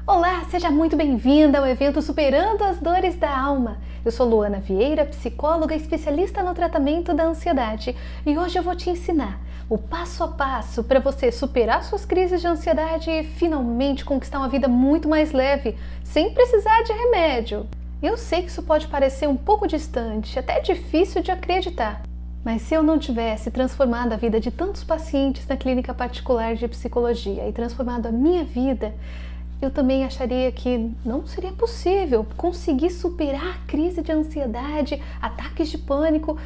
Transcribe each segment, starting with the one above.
Olá, seja muito bem-vinda ao evento Superando as Dores da Alma. Eu sou Luana Vieira, psicóloga especialista no tratamento da ansiedade, e hoje eu vou te ensinar o passo a passo para você superar suas crises de ansiedade e finalmente conquistar uma vida muito mais leve, sem precisar de remédio. Eu sei que isso pode parecer um pouco distante, até difícil de acreditar, mas se eu não tivesse transformado a vida de tantos pacientes na clínica particular de psicologia e transformado a minha vida, eu também acharia que não seria possível conseguir superar a crise de ansiedade, ataques de pânico,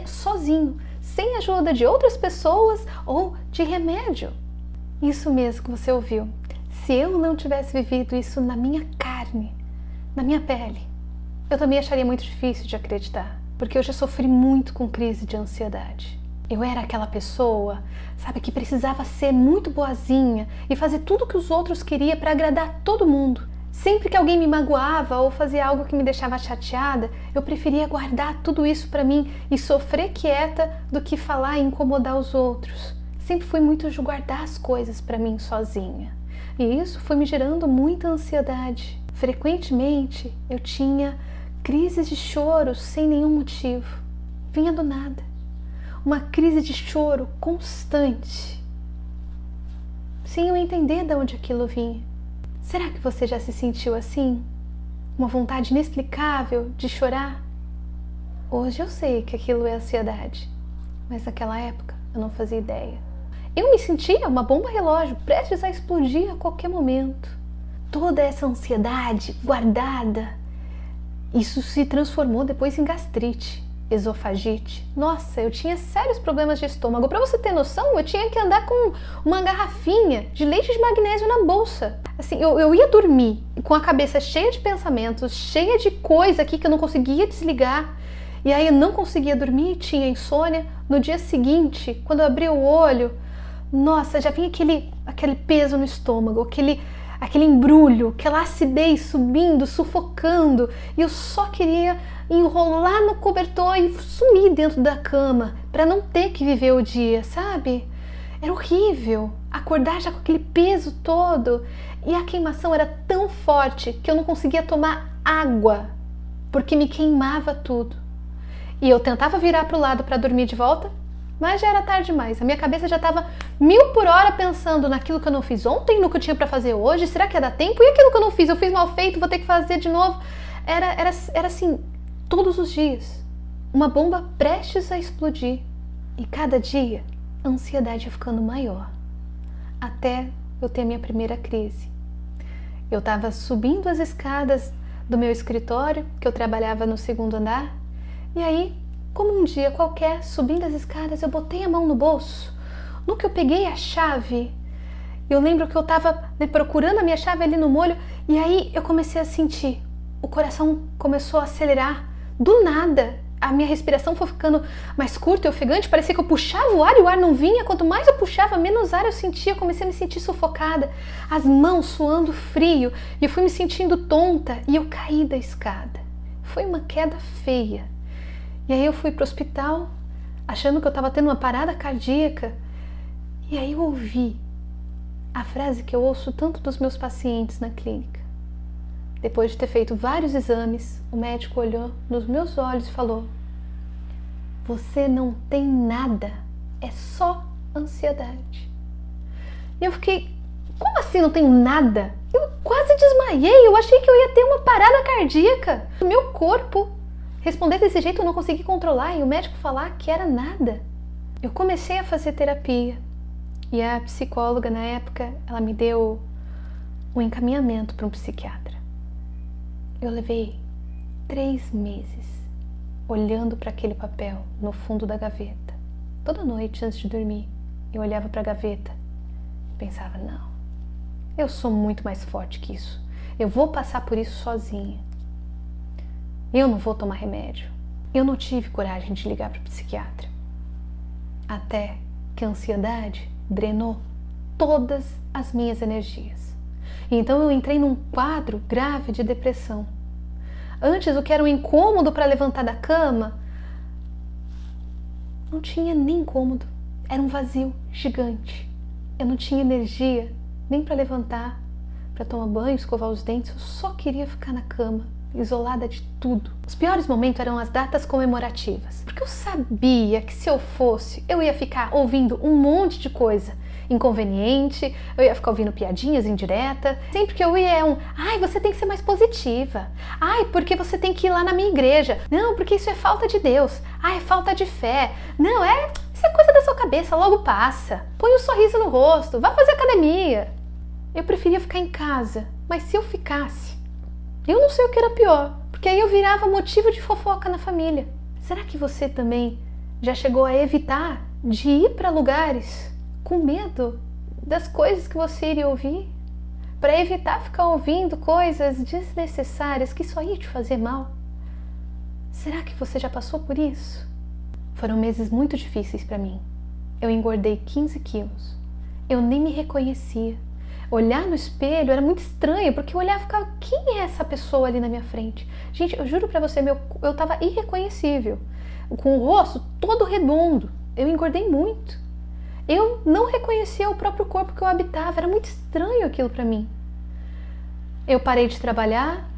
sozinho, sem a ajuda de outras pessoas ou de remédio. Isso mesmo que você ouviu. Se eu não tivesse vivido isso na minha carne, na minha pele, eu também acharia muito difícil de acreditar, porque eu já sofri muito com crise de ansiedade. Eu era aquela pessoa, sabe, que precisava ser muito boazinha e fazer tudo o que os outros queriam para agradar todo mundo. Sempre que alguém me magoava ou fazia algo que me deixava chateada, eu preferia guardar tudo isso para mim e sofrer quieta do que falar e incomodar os outros. Sempre fui muito de guardar as coisas para mim sozinha. E isso foi me gerando muita ansiedade. Frequentemente eu tinha crises de choro sem nenhum motivo. Vinha do nada. Uma crise de choro constante, sem eu entender de onde aquilo vinha. Será que você já se sentiu assim? Uma vontade inexplicável de chorar? Hoje eu sei que aquilo é ansiedade, mas naquela época eu não fazia ideia. Eu me sentia uma bomba relógio, prestes a explodir a qualquer momento. Toda essa ansiedade guardada, isso se transformou depois em gastrite, esofagite. Nossa, eu tinha sérios problemas de estômago. Para você ter noção, eu tinha que andar com uma garrafinha de leite de magnésio na bolsa. Assim, eu ia dormir com a cabeça cheia de pensamentos, cheia de coisa aqui que eu não conseguia desligar. E aí eu não conseguia dormir, tinha insônia. No dia seguinte, quando eu abri o olho, nossa, já vinha aquele peso no estômago, aquele embrulho, aquela acidez subindo, sufocando, e eu só queria enrolar no cobertor e sumir dentro da cama para não ter que viver o dia, sabe? Era horrível acordar já com aquele peso todo, e a queimação era tão forte que eu não conseguia tomar água porque me queimava tudo. E eu tentava virar para o lado para dormir de volta, mas já era tarde demais. A minha cabeça já estava 1000 por hora pensando naquilo que eu não fiz ontem, no que eu tinha para fazer hoje. Será que ia dar tempo? E aquilo que eu não fiz? Eu fiz mal feito, vou ter que fazer de novo. Era assim, todos os dias. Uma bomba prestes a explodir. E cada dia, a ansiedade ia ficando maior. Até eu ter a minha primeira crise. Eu estava subindo as escadas do meu escritório, que eu trabalhava no 2º andar. E aí, como um dia qualquer, subindo as escadas, eu botei a mão no bolso. No que eu peguei a chave, eu lembro que eu estava procurando a minha chave ali no molho, e aí eu comecei a sentir, o coração começou a acelerar. Do nada, a minha respiração foi ficando mais curta e ofegante, parecia que eu puxava o ar e o ar não vinha. Quanto mais eu puxava, menos ar eu sentia. Eu comecei a me sentir sufocada, as mãos suando frio, e eu fui me sentindo tonta, e eu caí da escada. Foi uma queda feia. E aí eu fui para o hospital, achando que eu estava tendo uma parada cardíaca. E aí eu ouvi a frase que eu ouço tanto dos meus pacientes na clínica. Depois de ter feito vários exames, o médico olhou nos meus olhos e falou: "Você não tem nada, é só ansiedade." E eu fiquei: "Como assim não tenho nada?" Eu quase desmaiei, eu achei que eu ia ter uma parada cardíaca. O meu corpo responder desse jeito, eu não consegui controlar, e o médico falar que era nada. Eu comecei a fazer terapia, e a psicóloga na época, ela me deu um encaminhamento para um psiquiatra. Eu levei 3 meses olhando para aquele papel no fundo da gaveta. Toda noite antes de dormir, eu olhava para a gaveta e pensava: não, eu sou muito mais forte que isso. Eu vou passar por isso sozinha. Eu não vou tomar remédio. Eu não tive coragem de ligar para o psiquiatra. Até que a ansiedade drenou todas as minhas energias. E então eu entrei num quadro grave de depressão. Antes, o que era um incômodo para levantar da cama, não tinha nem incômodo. Era um vazio gigante. Eu não tinha energia nem para levantar, para tomar banho, escovar os dentes, eu só queria ficar na cama, isolada de tudo. Os piores momentos eram as datas comemorativas, porque eu sabia que se eu fosse, eu ia ficar ouvindo um monte de coisa inconveniente, eu ia ficar ouvindo piadinhas indiretas. Sempre que eu ia ai, você tem que ser mais positiva. Ai, porque você tem que ir lá na minha igreja. Não, porque isso é falta de Deus. Ai, é falta de fé. Não, isso é coisa da sua cabeça, logo passa. Põe um sorriso no rosto, vá fazer academia. Eu preferia ficar em casa, mas se eu ficasse, eu não sei o que era pior, porque aí eu virava motivo de fofoca na família. Será que você também já chegou a evitar de ir para lugares com medo das coisas que você iria ouvir? Para evitar ficar ouvindo coisas desnecessárias que só iam te fazer mal? Será que você já passou por isso? Foram meses muito difíceis para mim. Eu engordei 15 quilos. Eu nem me reconhecia. Olhar no espelho era muito estranho, porque eu olhava e ficava, quem é essa pessoa ali na minha frente? Gente, eu juro pra você, eu tava irreconhecível, com o rosto todo redondo. Eu engordei muito. Eu não reconhecia o próprio corpo que eu habitava, era muito estranho aquilo pra mim. Eu parei de trabalhar,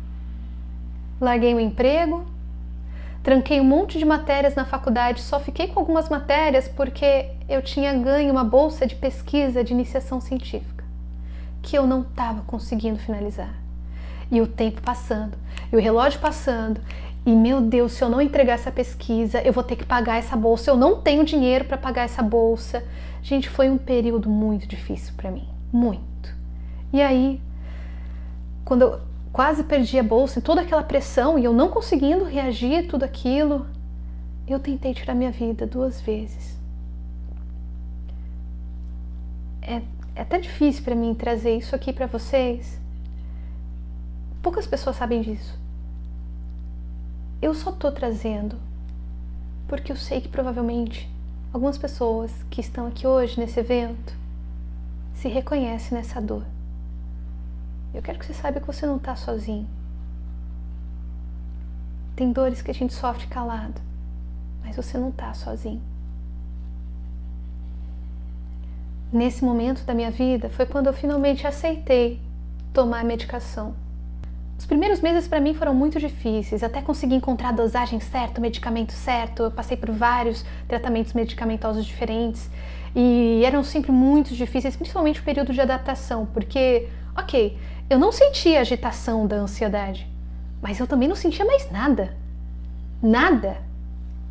larguei o emprego, tranquei um monte de matérias na faculdade, só fiquei com algumas matérias porque eu tinha ganho uma bolsa de pesquisa de iniciação científica, que eu não estava conseguindo finalizar. E o tempo passando, e o relógio passando, e meu Deus, se eu não entregar essa pesquisa, eu vou ter que pagar essa bolsa, eu não tenho dinheiro para pagar essa bolsa. Gente, foi um período muito difícil para mim, muito. E aí, quando eu quase perdi a bolsa, toda aquela pressão, e eu não conseguindo reagir a tudo aquilo, eu tentei tirar minha vida 2 vezes. É até difícil para mim trazer isso aqui para vocês. Poucas pessoas sabem disso. Eu só tô trazendo porque eu sei que provavelmente algumas pessoas que estão aqui hoje nesse evento se reconhecem nessa dor. Eu quero que você saiba que você não tá sozinho. Tem dores que a gente sofre calado, mas você não tá sozinho. Nesse momento da minha vida foi quando eu finalmente aceitei tomar a medicação. Os primeiros meses para mim foram muito difíceis, até conseguir encontrar a dosagem certa, o medicamento certo. Eu passei por vários tratamentos medicamentosos diferentes e eram sempre muito difíceis, principalmente o período de adaptação, porque, ok, eu não sentia a agitação da ansiedade, mas eu também não sentia mais nada. Nada.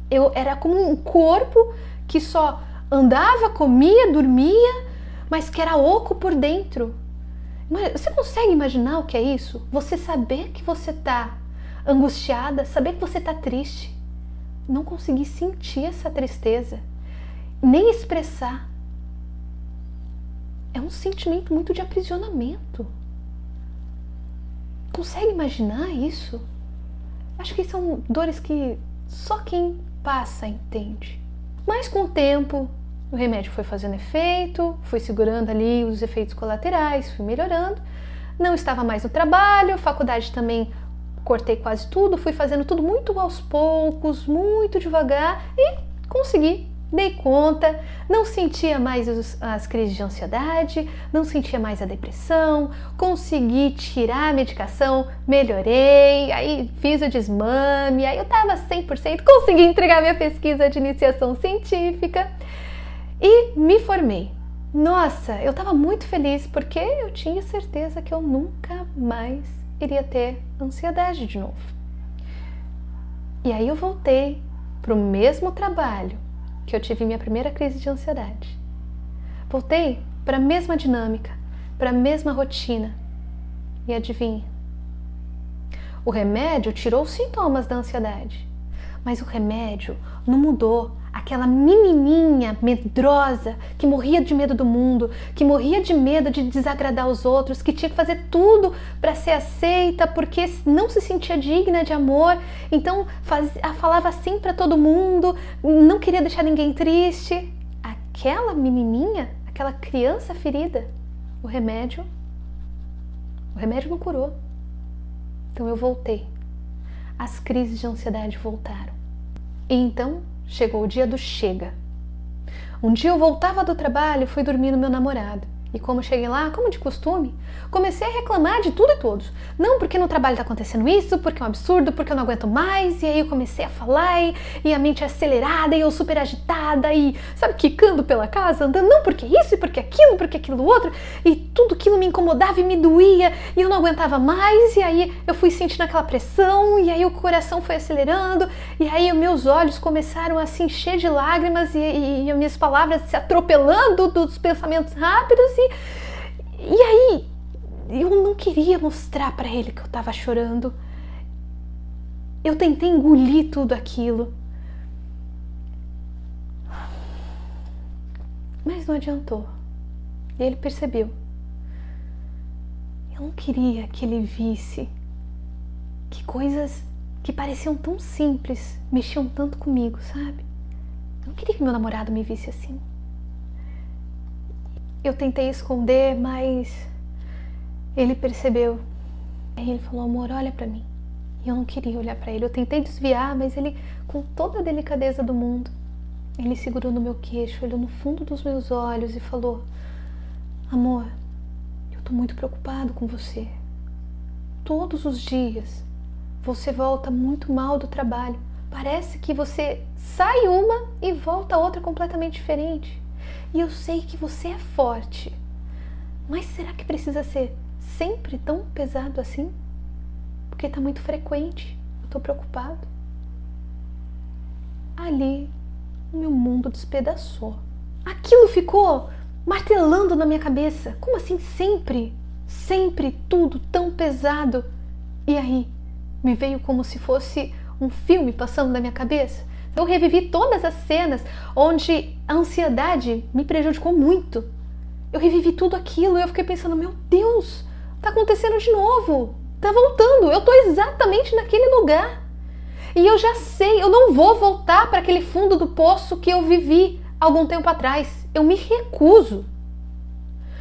Eu era como um corpo que só andava, comia, dormia, mas que era oco por dentro. Você consegue imaginar o que é isso? Você saber que você está angustiada, saber que você está triste, não conseguir sentir essa tristeza, nem expressar. É um sentimento muito de aprisionamento. Consegue imaginar isso? Acho que são dores que só quem passa entende. Mas com o tempo, o remédio foi fazendo efeito, fui segurando ali os efeitos colaterais, fui melhorando. Não estava mais no trabalho, faculdade também cortei quase tudo, fui fazendo tudo muito aos poucos, muito devagar e consegui. Dei conta, não sentia mais as crises de ansiedade, não sentia mais a depressão, consegui tirar a medicação, melhorei, aí fiz o desmame, aí eu estava 100%, consegui entregar minha pesquisa de iniciação científica e me formei. Nossa, eu estava muito feliz porque eu tinha certeza que eu nunca mais iria ter ansiedade de novo. E aí eu voltei para o mesmo trabalho que eu tive minha primeira crise de ansiedade. Voltei para a mesma dinâmica, para a mesma rotina. E adivinha? O remédio tirou os sintomas da ansiedade, mas o remédio não mudou aquela menininha medrosa que morria de medo do mundo, que morria de medo de desagradar os outros, que tinha que fazer tudo para ser aceita porque não se sentia digna de amor, então falava assim para todo mundo, não queria deixar ninguém triste. Aquela menininha, aquela criança ferida, o remédio não curou. Então eu voltei. As crises de ansiedade voltaram. E então chegou o dia do chega. Um dia eu voltava do trabalho e fui dormir no meu namorado. E como cheguei lá, como de costume, comecei a reclamar de tudo e todos. Não, porque no trabalho tá acontecendo isso, porque é um absurdo, porque eu não aguento mais. E aí eu comecei a falar e a mente é acelerada e eu super agitada e, sabe, quicando pela casa, andando. Não, porque isso e porque aquilo outro. E tudo aquilo me incomodava e me doía e eu não aguentava mais. E aí eu fui sentindo aquela pressão e aí o coração foi acelerando. E aí meus olhos começaram a se encher de lágrimas e as minhas palavras se atropelando dos pensamentos rápidos. E aí eu não queria mostrar para ele que eu estava chorando. Eu tentei engolir tudo aquilo, mas não adiantou. E ele percebeu. Eu não queria que ele visse que coisas que pareciam tão simples mexiam tanto comigo, sabe? Eu não queria que meu namorado me visse assim. Eu tentei esconder, mas ele percebeu. Aí ele falou, amor, olha pra mim. E eu não queria olhar pra ele. Eu tentei desviar, mas ele, com toda a delicadeza do mundo, ele segurou no meu queixo, olhou no fundo dos meus olhos e falou, amor, eu tô muito preocupado com você. Todos os dias você volta muito mal do trabalho. Parece que você sai uma e volta outra completamente diferente. E eu sei que você é forte, mas será que precisa ser sempre tão pesado assim? Porque tá muito frequente, eu tô preocupado. Ali, meu mundo despedaçou. Aquilo ficou martelando na minha cabeça. Como assim sempre? Sempre tudo tão pesado. E aí, me veio como se fosse um filme passando na minha cabeça. Eu revivi todas as cenas onde a ansiedade me prejudicou muito. Eu revivi tudo aquilo e eu fiquei pensando, meu Deus, tá acontecendo de novo, tá voltando, eu tô exatamente naquele lugar. E eu já sei, eu não vou voltar para aquele fundo do poço que eu vivi algum tempo atrás. Eu me recuso.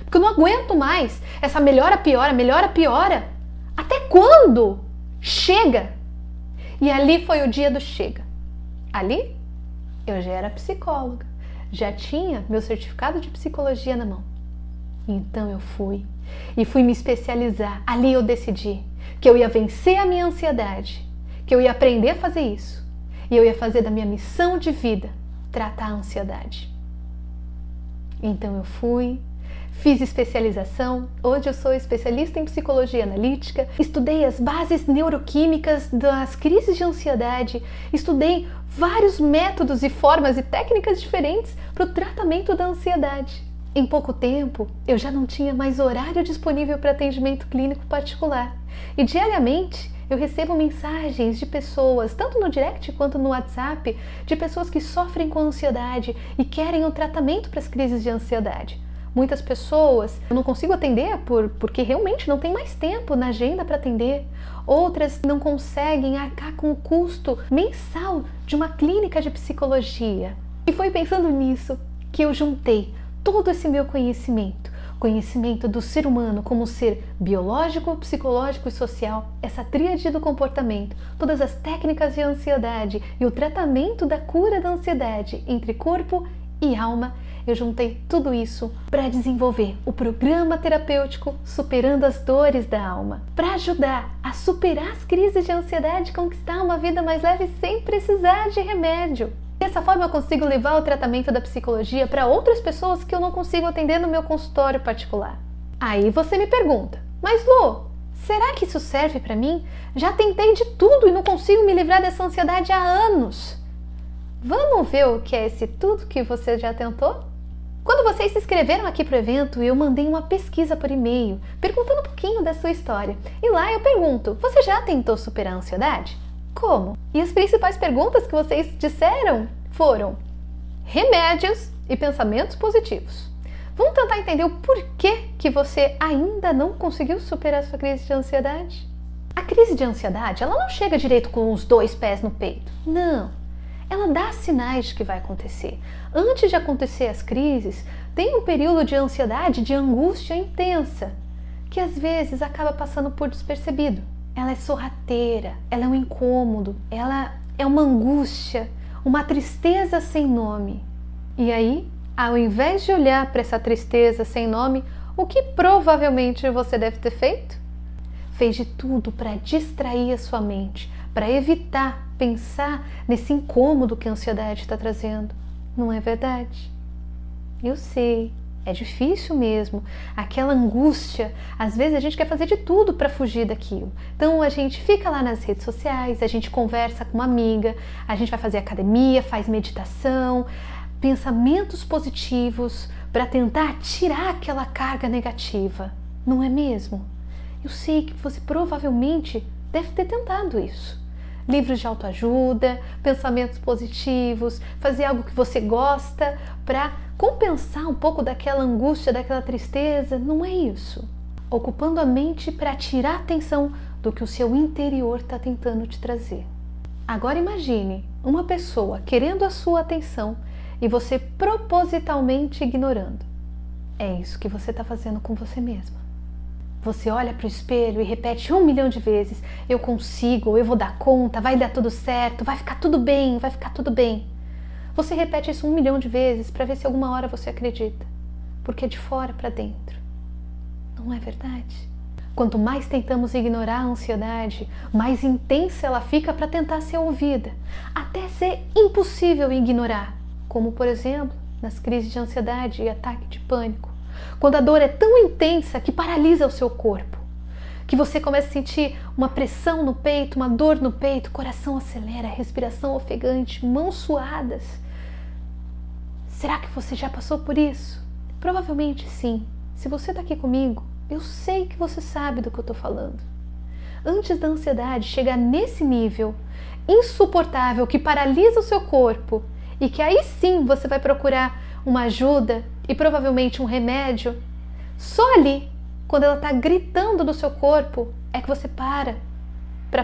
Porque eu não aguento mais essa melhora, piora. Até quando? Chega! E ali foi o dia do chega. Ali, eu já era psicóloga, já tinha meu certificado de psicologia na mão. Então eu fui me especializar. Ali eu decidi que eu ia vencer a minha ansiedade, que eu ia aprender a fazer isso e eu ia fazer da minha missão de vida tratar a ansiedade. Então eu fiz especialização, hoje eu sou especialista em psicologia analítica, estudei as bases neuroquímicas das crises de ansiedade, estudei vários métodos e formas e técnicas diferentes para o tratamento da ansiedade. Em pouco tempo, eu já não tinha mais horário disponível para atendimento clínico particular e diariamente eu recebo mensagens de pessoas, tanto no direct quanto no WhatsApp, de pessoas que sofrem com ansiedade e querem um tratamento para as crises de ansiedade. Muitas pessoas eu não consigo atender porque realmente não tem mais tempo na agenda para atender. Outras não conseguem arcar com o custo mensal de uma clínica de psicologia. E foi pensando nisso que eu juntei todo esse meu conhecimento do ser humano como ser biológico, psicológico e social, essa tríade do comportamento, todas as técnicas de ansiedade e o tratamento da cura da ansiedade entre corpo e alma. Eu juntei tudo isso para desenvolver o programa terapêutico Superando as Dores da Alma, para ajudar a superar as crises de ansiedade e conquistar uma vida mais leve sem precisar de remédio. Dessa forma eu consigo levar o tratamento da psicologia para outras pessoas que eu não consigo atender no meu consultório particular. Aí você me pergunta, mas Lu, será que isso serve para mim? Já tentei de tudo e não consigo me livrar dessa ansiedade há anos. Vamos ver o que é esse tudo que você já tentou? Quando vocês se inscreveram aqui para o evento, eu mandei uma pesquisa por e-mail, perguntando um pouquinho da sua história. E lá eu pergunto, você já tentou superar a ansiedade? Como? E as principais perguntas que vocês disseram foram remédios e pensamentos positivos. Vamos tentar entender o porquê que você ainda não conseguiu superar a sua crise de ansiedade? A crise de ansiedade, ela não chega direito com os 2 pés no peito. Não. Ela dá sinais de que vai acontecer. Antes de acontecer as crises, tem um período de ansiedade, de angústia intensa, que às vezes acaba passando por despercebido. Ela é sorrateira, ela é um incômodo, ela é uma angústia, uma tristeza sem nome. E aí, ao invés de olhar para essa tristeza sem nome, o que provavelmente você deve ter feito? Fez de tudo para distrair a sua mente, para evitar pensar nesse incômodo que a ansiedade está trazendo. Não é verdade? Eu sei, é difícil mesmo. Aquela angústia, às vezes a gente quer fazer de tudo para fugir daquilo. Então a gente fica lá nas redes sociais, a gente conversa com uma amiga, a gente vai fazer academia, faz meditação, pensamentos positivos para tentar tirar aquela carga negativa. Não é mesmo? Eu sei que você provavelmente deve ter tentado isso. Livros de autoajuda, pensamentos positivos, fazer algo que você gosta para compensar um pouco daquela angústia, daquela tristeza. Não é isso. Ocupando a mente para tirar a atenção do que o seu interior está tentando te trazer. Agora imagine uma pessoa querendo a sua atenção e você propositalmente ignorando. É isso que você está fazendo com você mesma. Você olha para o espelho e repete 1 milhão de vezes: eu consigo, eu vou dar conta, vai dar tudo certo, vai ficar tudo bem, vai ficar tudo bem. Você repete isso 1 milhão de vezes para ver se alguma hora você acredita. Porque é de fora para dentro. Não é verdade? Quanto mais tentamos ignorar a ansiedade, mais intensa ela fica para tentar ser ouvida, até ser impossível ignorar, como por exemplo nas crises de ansiedade e ataque de pânico. Quando a dor é tão intensa que paralisa o seu corpo, que você começa a sentir uma pressão no peito, uma dor no peito, coração acelera, respiração ofegante, mãos suadas. Será que você já passou por isso? Provavelmente sim. Se você está aqui comigo, eu sei que você sabe do que eu estou falando. Antes da ansiedade chegar nesse nível insuportável que paralisa o seu corpo e que aí sim você vai procurar uma ajuda e provavelmente um remédio, só ali, quando ela está gritando no seu corpo, é que você para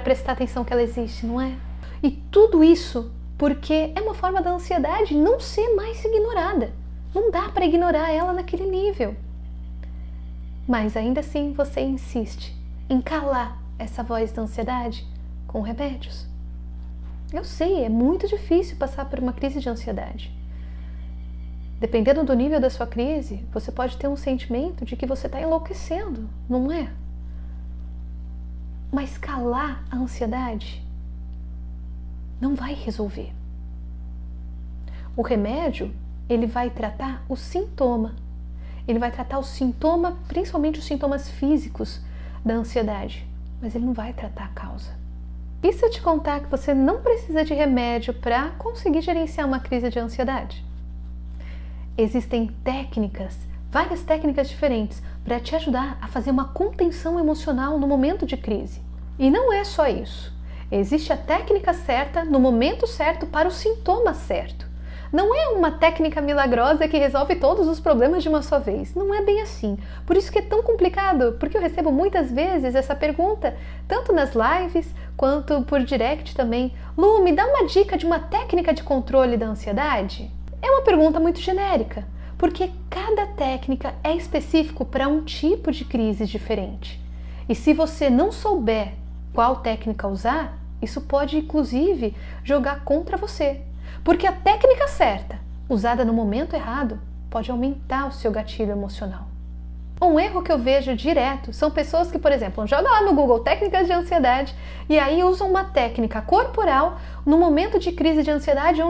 prestar atenção que ela existe, não é? E tudo isso porque é uma forma da ansiedade não ser mais ignorada. Não dá para ignorar ela naquele nível. Mas ainda assim você insiste em calar essa voz da ansiedade com remédios. Eu sei, é muito difícil passar por uma crise de ansiedade. Dependendo do nível da sua crise, você pode ter um sentimento de que você está enlouquecendo, não é? Mas calar a ansiedade não vai resolver. O remédio, ele vai tratar o sintoma. Ele vai tratar o sintoma, principalmente os sintomas físicos da ansiedade, mas ele não vai tratar a causa. E se eu te contar que você não precisa de remédio para conseguir gerenciar uma crise de ansiedade? Existem técnicas, várias técnicas diferentes para te ajudar a fazer uma contenção emocional no momento de crise. E não é só isso. Existe a técnica certa no momento certo para o sintoma certo. Não é uma técnica milagrosa que resolve todos os problemas de uma só vez. Não é bem assim. Por isso que é tão complicado, porque eu recebo muitas vezes essa pergunta, tanto nas lives quanto por direct também. Lu, me dá uma dica de uma técnica de controle da ansiedade? É uma pergunta muito genérica, porque cada técnica é específico para um tipo de crise diferente. E se você não souber qual técnica usar, isso pode inclusive jogar contra você. Porque a técnica certa, usada no momento errado, pode aumentar o seu gatilho emocional. Um erro que eu vejo direto são pessoas que, por exemplo, jogam lá no Google técnicas de ansiedade e aí usam uma técnica corporal no momento de crise de ansiedade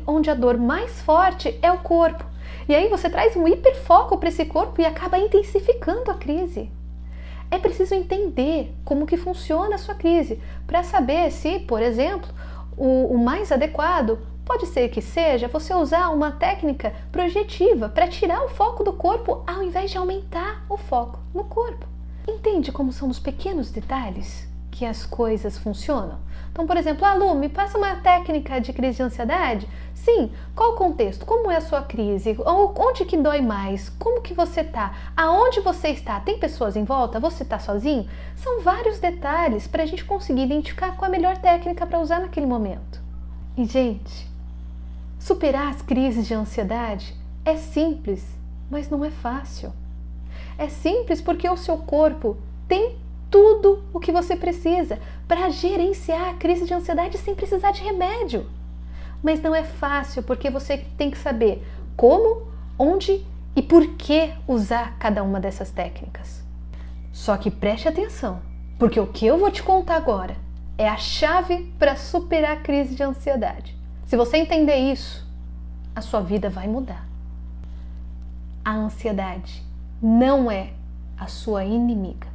onde a dor mais forte é o corpo. E aí você traz um hiperfoco para esse corpo e acaba intensificando a crise. É preciso entender como que funciona a sua crise para saber se, por exemplo, o mais adequado pode ser que seja você usar uma técnica projetiva para tirar o foco do corpo ao invés de aumentar o foco no corpo. Entende como são os pequenos detalhes que as coisas funcionam? Então, por exemplo, Lu, me passa uma técnica de crise de ansiedade? Sim, qual o contexto? Como é a sua crise? Onde que dói mais? Como que você está? Aonde você está? Tem pessoas em volta? Você está sozinho? São vários detalhes para a gente conseguir identificar qual a melhor técnica para usar naquele momento. E, gente, superar as crises de ansiedade é simples, mas não é fácil. É simples porque o seu corpo tem tudo o que você precisa para gerenciar a crise de ansiedade sem precisar de remédio. Mas não é fácil porque você tem que saber como, onde e por que usar cada uma dessas técnicas. Só que preste atenção, porque o que eu vou te contar agora é a chave para superar a crise de ansiedade. Se você entender isso, a sua vida vai mudar. A ansiedade não é a sua inimiga.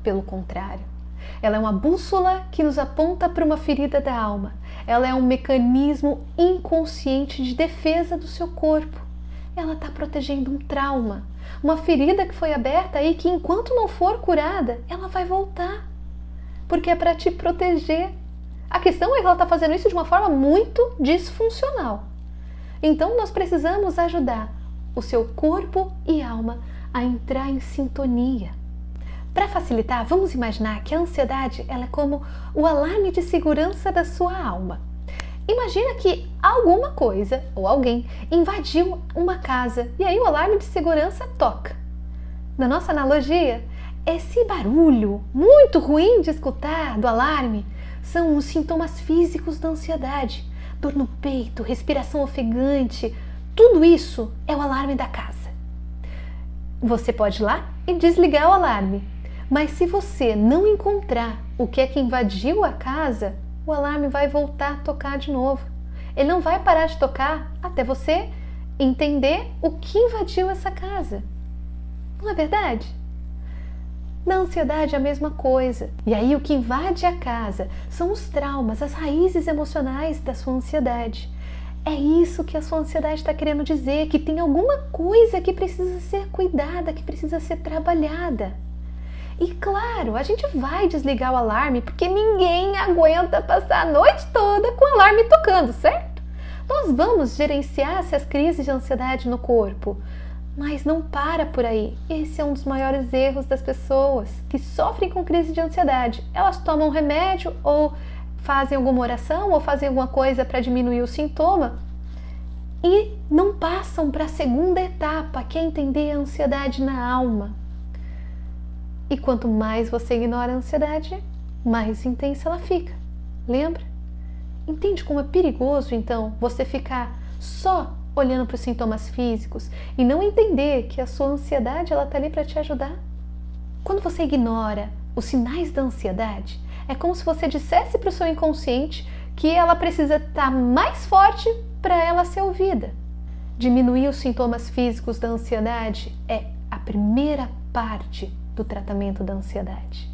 Pelo contrário, ela é uma bússola que nos aponta para uma ferida da alma. Ela é um mecanismo inconsciente de defesa do seu corpo. Ela está protegendo um trauma, uma ferida que foi aberta e que enquanto não for curada, ela vai voltar. Porque é para te proteger. A questão é que ela está fazendo isso de uma forma muito disfuncional. Então nós precisamos ajudar o seu corpo e alma a entrar em sintonia. Para facilitar, vamos imaginar que a ansiedade ela é como o alarme de segurança da sua alma. Imagina que alguma coisa ou alguém invadiu uma casa e aí o alarme de segurança toca. Na nossa analogia, esse barulho muito ruim de escutar do alarme são os sintomas físicos da ansiedade. Dor no peito, respiração ofegante, tudo isso é o alarme da casa. Você pode ir lá e desligar o alarme, mas se você não encontrar o que é que invadiu a casa, o alarme vai voltar a tocar de novo. Ele não vai parar de tocar até você entender o que invadiu essa casa. Não é verdade? Na ansiedade é a mesma coisa. E aí o que invade a casa são os traumas, as raízes emocionais da sua ansiedade. É isso que a sua ansiedade está querendo dizer, que tem alguma coisa que precisa ser cuidada, que precisa ser trabalhada. E claro, a gente vai desligar o alarme porque ninguém aguenta passar a noite toda com o alarme tocando, certo? Nós vamos gerenciar essas crises de ansiedade no corpo, mas não para por aí. Esse é um dos maiores erros das pessoas que sofrem com crise de ansiedade. Elas tomam remédio ou fazem alguma oração ou fazem alguma coisa para diminuir o sintoma e não passam para a segunda etapa, que é entender a ansiedade na alma. E quanto mais você ignora a ansiedade, mais intensa ela fica. Lembra? Entende como é perigoso, então, você ficar só olhando para os sintomas físicos e não entender que a sua ansiedade ela está ali para te ajudar? Quando você ignora os sinais da ansiedade, é como se você dissesse para o seu inconsciente que ela precisa estar mais forte para ela ser ouvida. Diminuir os sintomas físicos da ansiedade é a primeira parte do tratamento da ansiedade.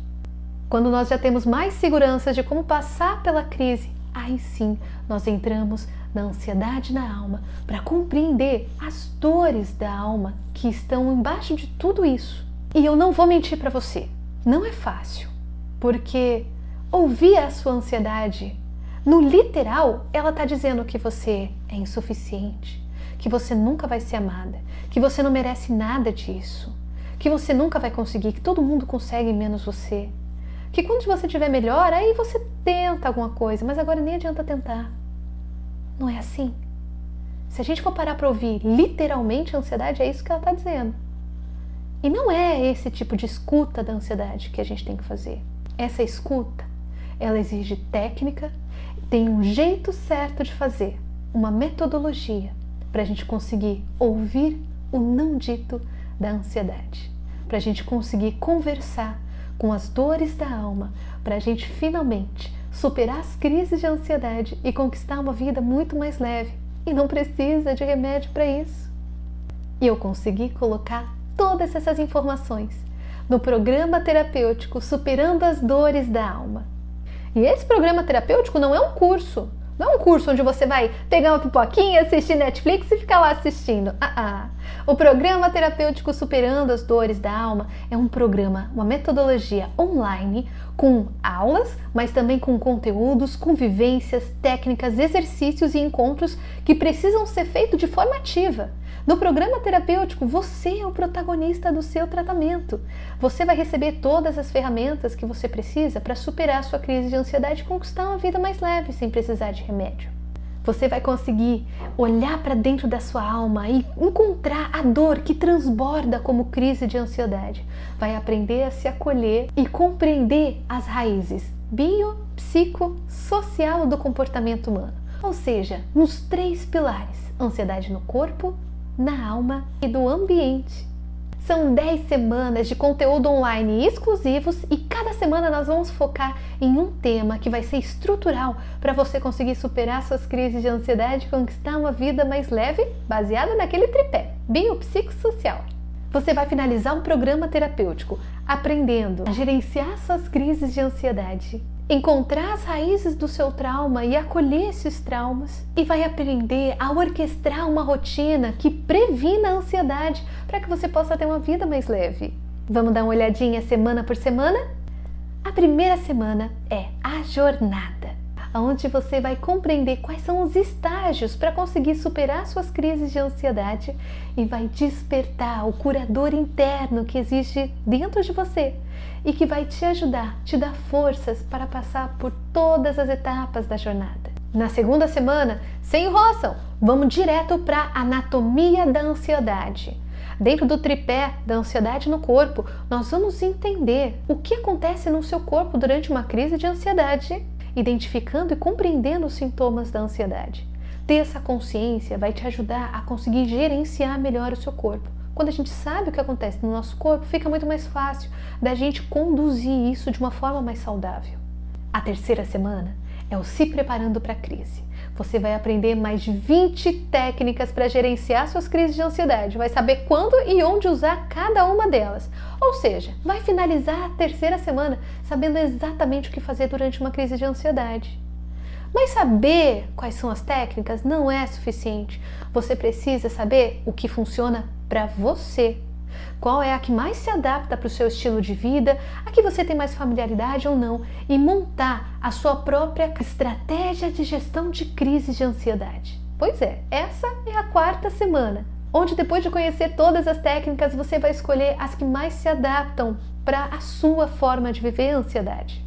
Quando nós já temos mais segurança de como passar pela crise, aí sim nós entramos na ansiedade na alma para compreender as dores da alma que estão embaixo de tudo isso. E eu não vou mentir para você, não é fácil, porque ouvir a sua ansiedade, no literal, ela está dizendo que você é insuficiente, que você nunca vai ser amada, que você não merece nada disso, que você nunca vai conseguir, que todo mundo consegue menos você, que quando você estiver melhor, aí você tenta alguma coisa, mas agora nem adianta tentar. Não é assim? Se a gente for parar para ouvir literalmente a ansiedade, é isso que ela está dizendo. E não é esse tipo de escuta da ansiedade que a gente tem que fazer. Essa escuta, ela exige técnica, tem um jeito certo de fazer, uma metodologia para a gente conseguir ouvir o não dito da ansiedade, para a gente conseguir conversar com as dores da alma, para a gente finalmente superar as crises de ansiedade e conquistar uma vida muito mais leve. E não precisa de remédio para isso. E eu consegui colocar todas essas informações no programa terapêutico Superando as Dores da Alma. E esse programa terapêutico não é um curso. Não é um curso onde você vai pegar uma pipoquinha, assistir Netflix e ficar lá assistindo. O programa terapêutico Superando as Dores da Alma é um programa, uma metodologia online com aulas, mas também com conteúdos, com vivências, técnicas, exercícios e encontros que precisam ser feitos de forma ativa. No programa terapêutico, você é o protagonista do seu tratamento. Você vai receber todas as ferramentas que você precisa para superar a sua crise de ansiedade e conquistar uma vida mais leve sem precisar de remédio. Você vai conseguir olhar para dentro da sua alma e encontrar a dor que transborda como crise de ansiedade. Vai aprender a se acolher e compreender as raízes bio, psico, social do comportamento humano. Ou seja, nos 3 pilares: ansiedade no corpo, na alma e do ambiente. São 10 semanas de conteúdo online exclusivos e cada semana nós vamos focar em um tema que vai ser estrutural para você conseguir superar suas crises de ansiedade e conquistar uma vida mais leve, baseada naquele tripé biopsicossocial. Você vai finalizar um programa terapêutico aprendendo a gerenciar suas crises de ansiedade, encontrar as raízes do seu trauma e acolher esses traumas, e vai aprender a orquestrar uma rotina que previna a ansiedade para que você possa ter uma vida mais leve. Vamos dar uma olhadinha semana por semana? A primeira semana é a jornada, onde você vai compreender quais são os estágios para conseguir superar suas crises de ansiedade e vai despertar o curador interno que existe dentro de você e que vai te ajudar, te dar forças para passar por todas as etapas da jornada. Na segunda semana, sem enrolação, vamos direto para a anatomia da ansiedade. Dentro do tripé da ansiedade no corpo, nós vamos entender o que acontece no seu corpo durante uma crise de ansiedade, identificando e compreendendo os sintomas da ansiedade. Ter essa consciência vai te ajudar a conseguir gerenciar melhor o seu corpo. Quando a gente sabe o que acontece no nosso corpo, fica muito mais fácil da gente conduzir isso de uma forma mais saudável. A terceira semana é o se preparando para a crise. Você vai aprender mais de 20 técnicas para gerenciar suas crises de ansiedade, vai saber quando e onde usar cada uma delas. Ou seja, vai finalizar a terceira semana sabendo exatamente o que fazer durante uma crise de ansiedade. Mas saber quais são as técnicas não é suficiente. Você precisa saber o que funciona para você. Qual é a que mais se adapta para o seu estilo de vida, a que você tem mais familiaridade ou não, e montar a sua própria estratégia de gestão de crises de ansiedade. Pois é, essa é a quarta semana, onde depois de conhecer todas as técnicas, você vai escolher as que mais se adaptam para a sua forma de viver a ansiedade.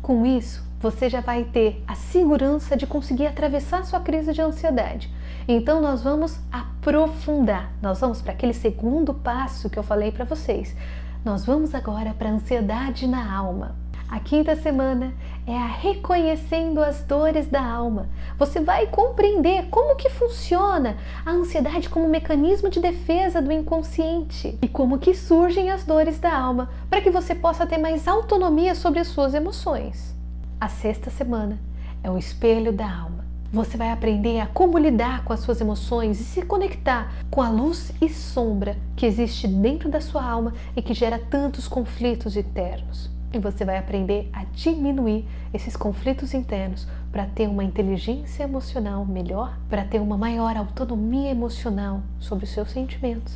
Com isso, você já vai ter a segurança de conseguir atravessar sua crise de ansiedade. Então nós vamos aprofundar, nós vamos para aquele segundo passo que eu falei para vocês. Nós vamos agora para a ansiedade na alma. A quinta semana é a reconhecendo as dores da alma. Você vai compreender como que funciona a ansiedade como mecanismo de defesa do inconsciente e como que surgem as dores da alma para que você possa ter mais autonomia sobre as suas emoções. A sexta semana é o espelho da alma. Você vai aprender a como lidar com as suas emoções e se conectar com a luz e sombra que existe dentro da sua alma e que gera tantos conflitos internos. E você vai aprender a diminuir esses conflitos internos para ter uma inteligência emocional melhor, para ter uma maior autonomia emocional sobre os seus sentimentos.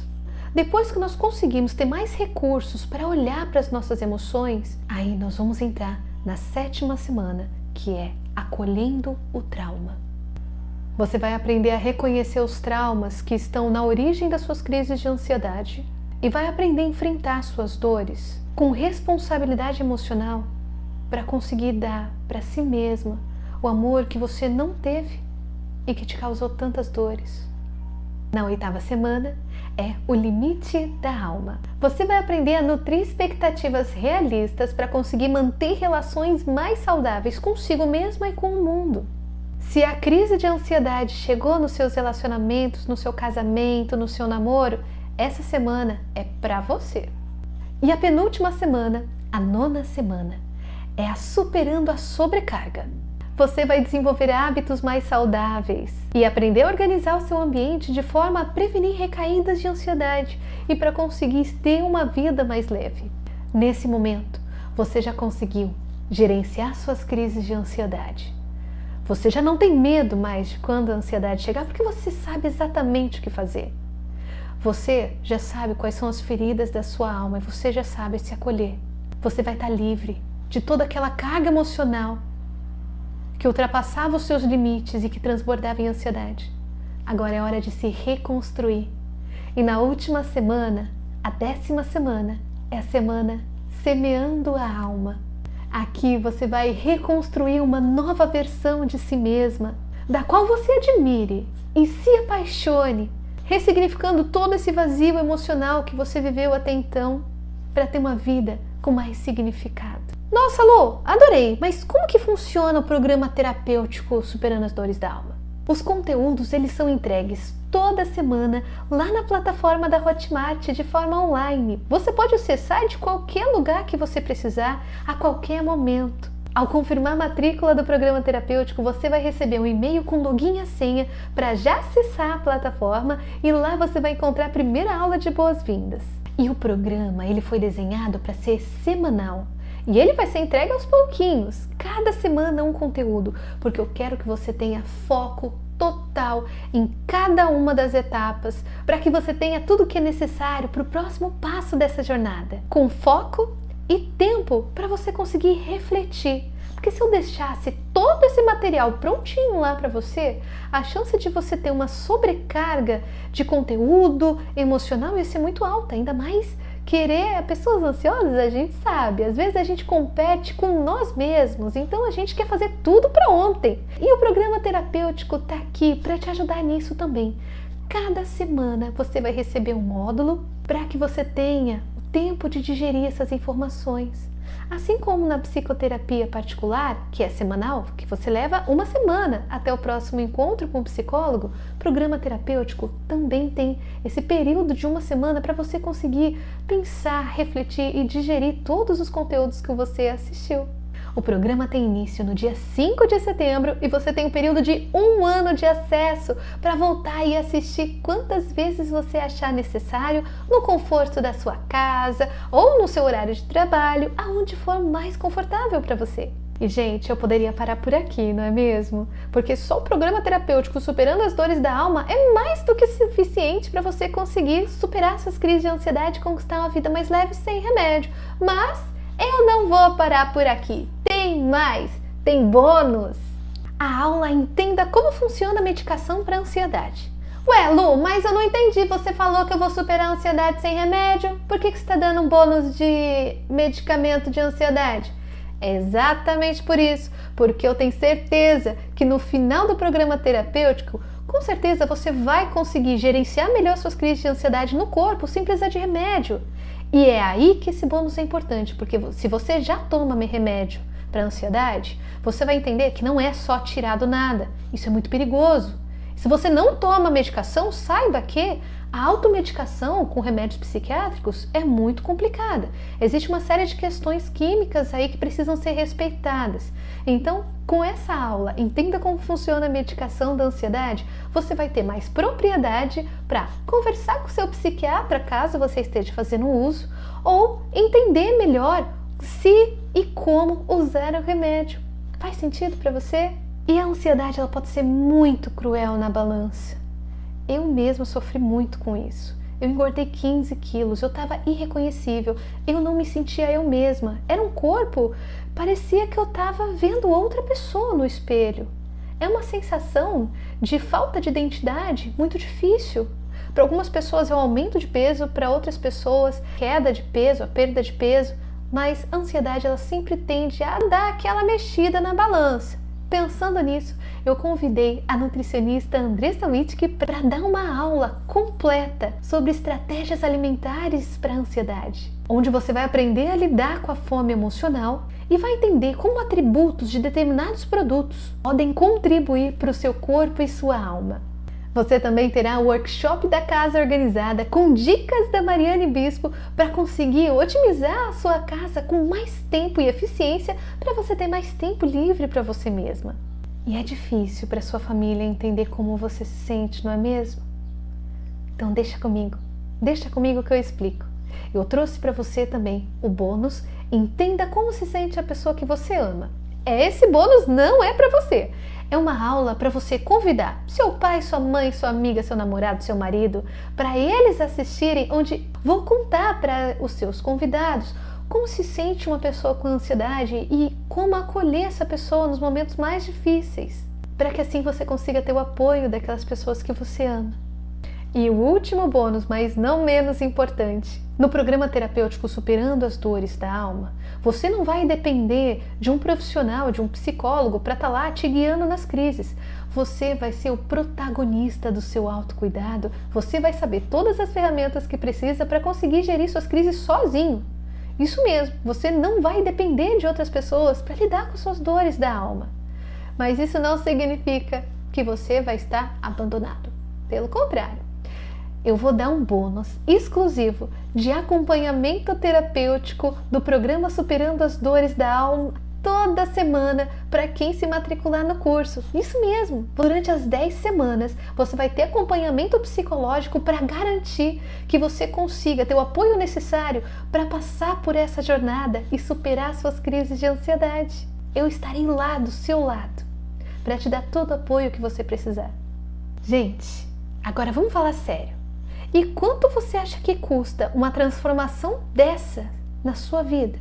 Depois que nós conseguimos ter mais recursos para olhar para as nossas emoções, aí nós vamos entrar na sétima semana, que é acolhendo o trauma. Você vai aprender a reconhecer os traumas que estão na origem das suas crises de ansiedade e vai aprender a enfrentar suas dores com responsabilidade emocional para conseguir dar para si mesma o amor que você não teve e que te causou tantas dores. Na oitava semana é o limite da alma. Você vai aprender a nutrir expectativas realistas para conseguir manter relações mais saudáveis consigo mesma e com o mundo. Se a crise de ansiedade chegou nos seus relacionamentos, no seu casamento, no seu namoro, essa semana é para você. E a penúltima semana, a nona semana, é a superando a sobrecarga. Você vai desenvolver hábitos mais saudáveis e aprender a organizar o seu ambiente de forma a prevenir recaídas de ansiedade e para conseguir ter uma vida mais leve. Nesse momento, você já conseguiu gerenciar suas crises de ansiedade. Você já não tem medo mais de quando a ansiedade chegar, porque você sabe exatamente o que fazer. Você já sabe quais são as feridas da sua alma e você já sabe se acolher. Você vai estar livre de toda aquela carga emocional que ultrapassava os seus limites e que transbordava em ansiedade. Agora é hora de se reconstruir. E na última semana, a 10ª semana, é a semana semeando a alma. Aqui você vai reconstruir uma nova versão de si mesma, da qual você admire e se apaixone, ressignificando todo esse vazio emocional que você viveu até então, para ter uma vida com mais significado. Nossa, Lu, adorei, mas como que funciona o programa terapêutico Superando as Dores da Alma? Os conteúdos, eles são entregues toda semana lá na plataforma da Hotmart de forma online. Você pode acessar de qualquer lugar que você precisar, a qualquer momento. Ao confirmar a matrícula do programa terapêutico, você vai receber um e-mail com login e senha para já acessar a plataforma e lá você vai encontrar a primeira aula de boas-vindas. E o programa, ele foi desenhado para ser semanal. E ele vai ser entregue aos pouquinhos, cada semana um conteúdo, porque eu quero que você tenha foco total em cada uma das etapas, para que você tenha tudo o que é necessário para o próximo passo dessa jornada, com foco e tempo para você conseguir refletir. Porque se eu deixasse todo esse material prontinho lá para você, a chance de você ter uma sobrecarga de conteúdo emocional ia ser muito alta, ainda mais querer. Pessoas ansiosas, a gente sabe, às vezes a gente compete com nós mesmos, então a gente quer fazer tudo para ontem. E o programa terapêutico está aqui para te ajudar nisso também. Cada semana você vai receber um módulo para que você tenha o tempo de digerir essas informações. Assim como na psicoterapia particular, que é semanal, que você leva uma semana até o próximo encontro com o psicólogo, o programa terapêutico também tem esse período de uma semana para você conseguir pensar, refletir e digerir todos os conteúdos que você assistiu. O programa tem início no dia 5 de setembro e você tem um período de 1 ano de acesso para voltar e assistir quantas vezes você achar necessário, no conforto da sua casa ou no seu horário de trabalho, aonde for mais confortável para você. E, gente, eu poderia parar por aqui, não é mesmo? Porque só o programa terapêutico Superando as Dores da Alma é mais do que suficiente para você conseguir superar suas crises de ansiedade e conquistar uma vida mais leve sem remédio. Mas eu não vou parar por aqui. Tem mais, tem bônus. A aula Entenda como funciona a medicação para ansiedade. Ué, Lu, mas eu não entendi. Você falou que eu vou superar a ansiedade sem remédio. Por que você está dando um bônus de medicamento de ansiedade? É exatamente por isso. Porque eu tenho certeza que no final do programa terapêutico, com certeza você vai conseguir gerenciar melhor suas crises de ansiedade no corpo sem precisar de remédio. E é aí que esse bônus é importante, porque se você já toma remédio para ansiedade, você vai entender que não é só tirar do nada. Isso é muito perigoso. Se você não toma medicação, saiba que a automedicação com remédios psiquiátricos é muito complicada. Existe uma série de questões químicas aí que precisam ser respeitadas. Então, com essa aula, Entenda como funciona a medicação da ansiedade, você vai ter mais propriedade para conversar com o seu psiquiatra, caso você esteja fazendo uso, ou entender melhor se e como usar o remédio. Faz sentido para você? E a ansiedade, ela pode ser muito cruel na balança. Eu mesma sofri muito com isso. Eu engordei 15 quilos, eu estava irreconhecível, eu não me sentia eu mesma. Era um corpo, parecia que eu estava vendo outra pessoa no espelho. É uma sensação de falta de identidade muito difícil. Para algumas pessoas é um aumento de peso, para outras pessoas queda de peso, a perda de peso, mas a ansiedade ela sempre tende a dar aquela mexida na balança. Pensando nisso, eu convidei a nutricionista Andressa Wittig para dar uma aula completa sobre estratégias alimentares para a ansiedade, onde você vai aprender a lidar com a fome emocional e vai entender como atributos de determinados produtos podem contribuir para o seu corpo e sua alma. Você também terá o workshop da casa organizada com dicas da Mariane Bispo para conseguir otimizar a sua casa com mais tempo e eficiência para você ter mais tempo livre para você mesma. E é difícil para sua família entender como você se sente, não é mesmo? Então deixa comigo que eu explico. Eu trouxe para você também o bônus Entenda como se sente a pessoa que você ama. Esse bônus não é para você. É uma aula para você convidar seu pai, sua mãe, sua amiga, seu namorado, seu marido, para eles assistirem, onde vou contar para os seus convidados como se sente uma pessoa com ansiedade e como acolher essa pessoa nos momentos mais difíceis, para que assim você consiga ter o apoio daquelas pessoas que você ama. E o último bônus, mas não menos importante, no programa terapêutico Superando as Dores da Alma, você não vai depender de um profissional, de um psicólogo para estar lá te guiando nas crises. Você vai ser o protagonista do seu autocuidado, você vai saber todas as ferramentas que precisa para conseguir gerir suas crises sozinho. Isso mesmo, você não vai depender de outras pessoas para lidar com suas dores da alma. Mas isso não significa que você vai estar abandonado. Pelo contrário, eu vou dar um bônus exclusivo de acompanhamento terapêutico do programa Superando as Dores da Alma toda semana para quem se matricular no curso. Isso mesmo! Durante as 10 semanas você vai ter acompanhamento psicológico para garantir que você consiga ter o apoio necessário para passar por essa jornada e superar suas crises de ansiedade. Eu estarei lá do seu lado para te dar todo o apoio que você precisar. Gente, agora vamos falar sério. E quanto você acha que custa uma transformação dessa na sua vida?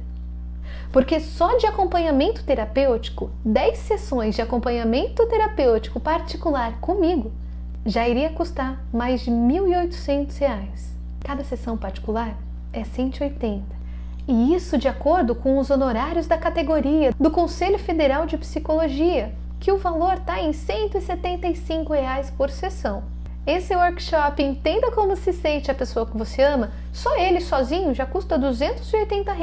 Porque só de acompanhamento terapêutico, 10 sessões de acompanhamento terapêutico particular comigo, já iria custar mais de R$ 1.800. Cada sessão particular é 180. E isso de acordo com os honorários da categoria do Conselho Federal de Psicologia, que o valor está em R$ 175 por sessão. Esse workshop Entenda Como Se Sente a Pessoa que Você Ama, só ele sozinho já custa R$ 280.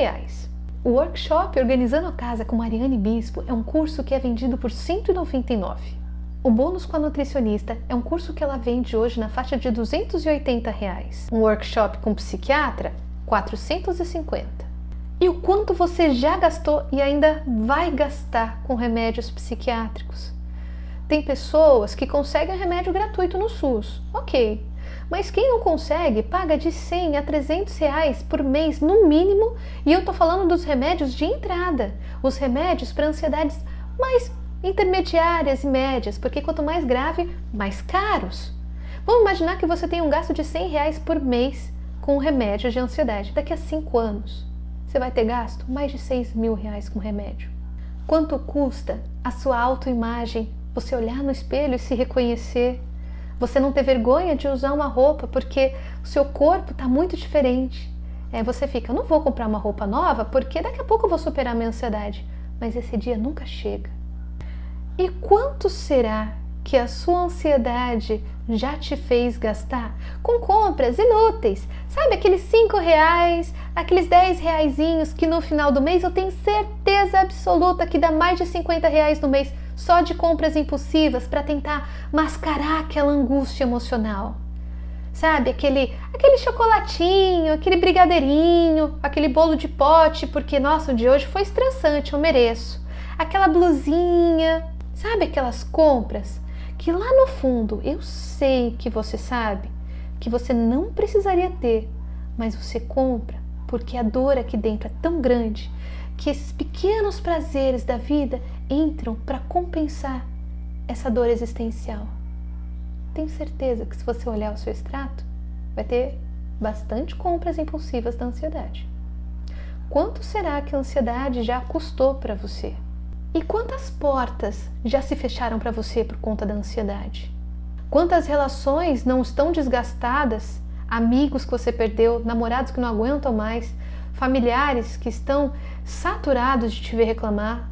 O workshop Organizando a Casa com Mariane Bispo é um curso que é vendido por R$ 199. O bônus com a nutricionista é um curso que ela vende hoje na faixa de R$ 280. Um workshop com psiquiatra, R$ 450. E o quanto você já gastou e ainda vai gastar com remédios psiquiátricos? Tem pessoas que conseguem remédio gratuito no SUS, ok. Mas quem não consegue paga de R$ 100 a R$ 300 por mês no mínimo, e eu tô falando dos remédios de entrada, os remédios para ansiedades mais intermediárias e médias, porque quanto mais grave, mais caros. Vamos imaginar que você tem um gasto de R$ 100 por mês com remédios de ansiedade. Daqui a 5 anos, você vai ter gasto mais de R$ 6.000 com remédio. Quanto custa a sua autoimagem? Você olhar no espelho e se reconhecer? Você não ter vergonha de usar uma roupa porque o seu corpo está muito diferente. Você fica, eu não vou comprar uma roupa nova porque daqui a pouco eu vou superar a minha ansiedade. Mas esse dia nunca chega. E quanto será que a sua ansiedade já te fez gastar com compras inúteis? Sabe, aqueles R$ 5, aqueles R$ 10 que no final do mês eu tenho certeza absoluta que dá mais de R$ 50 no mês só de compras impulsivas para tentar mascarar aquela angústia emocional. Sabe, aquele chocolatinho, aquele brigadeirinho, aquele bolo de pote, porque nossa, o de hoje foi estressante, eu mereço. Aquela blusinha, sabe, aquelas compras que lá no fundo eu sei que você sabe que você não precisaria ter, mas você compra porque a dor aqui dentro é tão grande que esses pequenos prazeres da vida entram para compensar essa dor existencial. Tenho certeza que se você olhar o seu extrato, vai ter bastante compras impulsivas da ansiedade. Quanto será que a ansiedade já custou para você? E quantas portas já se fecharam para você por conta da ansiedade? Quantas relações não estão desgastadas? Amigos que você perdeu, namorados que não aguentam mais, familiares que estão saturados de te ver reclamar.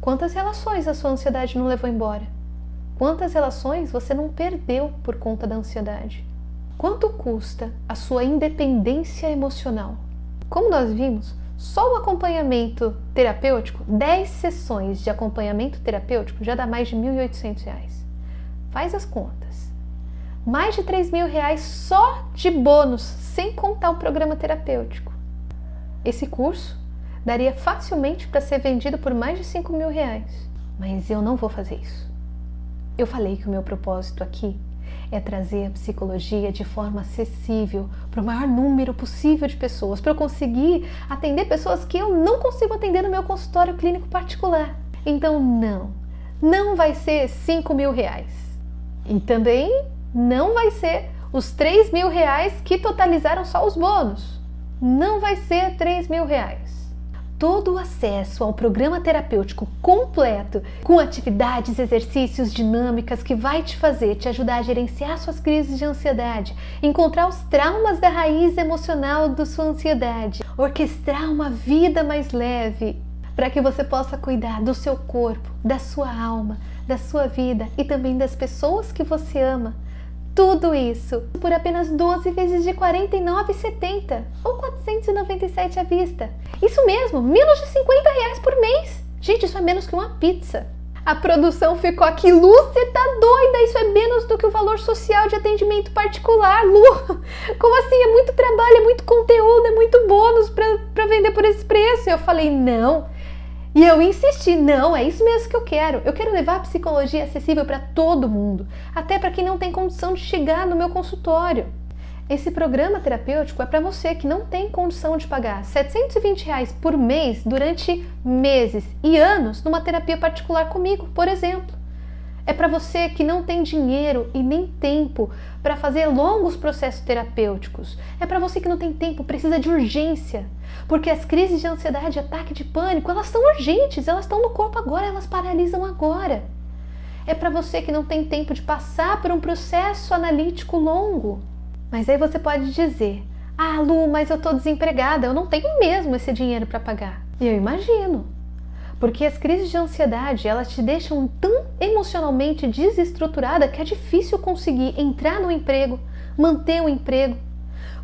Quantas relações a sua ansiedade não levou embora? Quantas relações você não perdeu por conta da ansiedade? Quanto custa a sua independência emocional? Como nós vimos, só o acompanhamento terapêutico, 10 sessões de acompanhamento terapêutico já dá mais de R$ 1.800. Faz as contas. Mais de R$ 3.000 só de bônus, sem contar o programa terapêutico. Esse curso daria facilmente para ser vendido por mais de R$ 5.000, mas eu não vou fazer isso. Eu falei que o meu propósito aqui é trazer a psicologia de forma acessível para o maior número possível de pessoas, para eu conseguir atender pessoas que eu não consigo atender no meu consultório clínico particular. Então não vai ser R$ 5.000 e também não vai ser os R$ 3.000 que totalizaram só os bônus. Não vai ser R$ 3.000. Todo o acesso ao programa terapêutico completo, com atividades, exercícios, dinâmicas que vai te ajudar a gerenciar suas crises de ansiedade, encontrar os traumas da raiz emocional da sua ansiedade, orquestrar uma vida mais leve, para que você possa cuidar do seu corpo, da sua alma, da sua vida e também das pessoas que você ama. Tudo isso por apenas 12 vezes de R$ 49,70 ou R$ 497 à vista. Isso mesmo, menos de R$ 50 por mês. Gente, isso é menos que uma pizza. A produção ficou aqui, Lu, você tá doida? Isso é menos do que o valor social de atendimento particular, Lu. Como assim? É muito trabalho, é muito conteúdo, é muito bônus pra vender por esse preço. Eu falei, não. E eu insisti, não, é isso mesmo que eu quero. Eu quero levar a psicologia acessível para todo mundo, até para quem não tem condição de chegar no meu consultório. Esse programa terapêutico é para você que não tem condição de pagar R$ 720 por mês durante meses e anos numa terapia particular comigo, por exemplo. É para você que não tem dinheiro e nem tempo para fazer longos processos terapêuticos. É para você que não tem tempo, precisa de urgência. Porque as crises de ansiedade e ataque de pânico, elas são urgentes, elas estão no corpo agora, elas paralisam agora. É para você que não tem tempo de passar por um processo analítico longo. Mas aí você pode dizer, ah, Lu, mas eu estou desempregada, eu não tenho mesmo esse dinheiro para pagar. E eu imagino. Porque as crises de ansiedade, elas te deixam tão emocionalmente desestruturada que é difícil conseguir entrar no emprego, manter o emprego.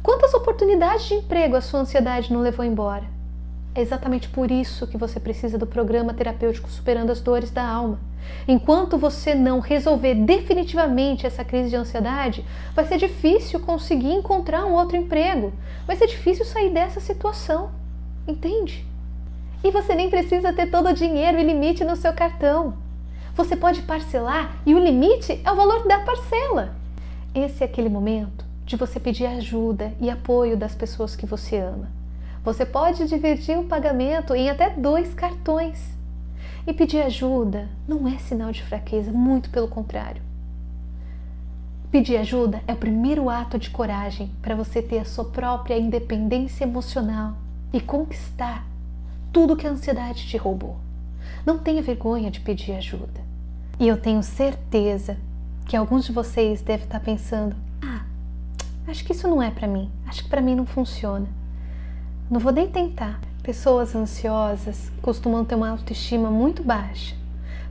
Quantas oportunidades de emprego a sua ansiedade não levou embora? É exatamente por isso que você precisa do programa terapêutico Superando as Dores da Alma. Enquanto você não resolver definitivamente essa crise de ansiedade, vai ser difícil conseguir encontrar um outro emprego. Vai ser difícil sair dessa situação. Entende? E você nem precisa ter todo o dinheiro e limite no seu cartão. Você pode parcelar e o limite é o valor da parcela. Esse é aquele momento de você pedir ajuda e apoio das pessoas que você ama. Você pode dividir o pagamento em até 2 cartões. E pedir ajuda não é sinal de fraqueza, muito pelo contrário. Pedir ajuda é o primeiro ato de coragem para você ter a sua própria independência emocional e conquistar tudo que a ansiedade te roubou. Não tenha vergonha de pedir ajuda. E eu tenho certeza que alguns de vocês devem estar pensando, acho que isso não é para mim, acho que para mim não funciona. Não vou nem tentar. Pessoas ansiosas costumam ter uma autoestima muito baixa,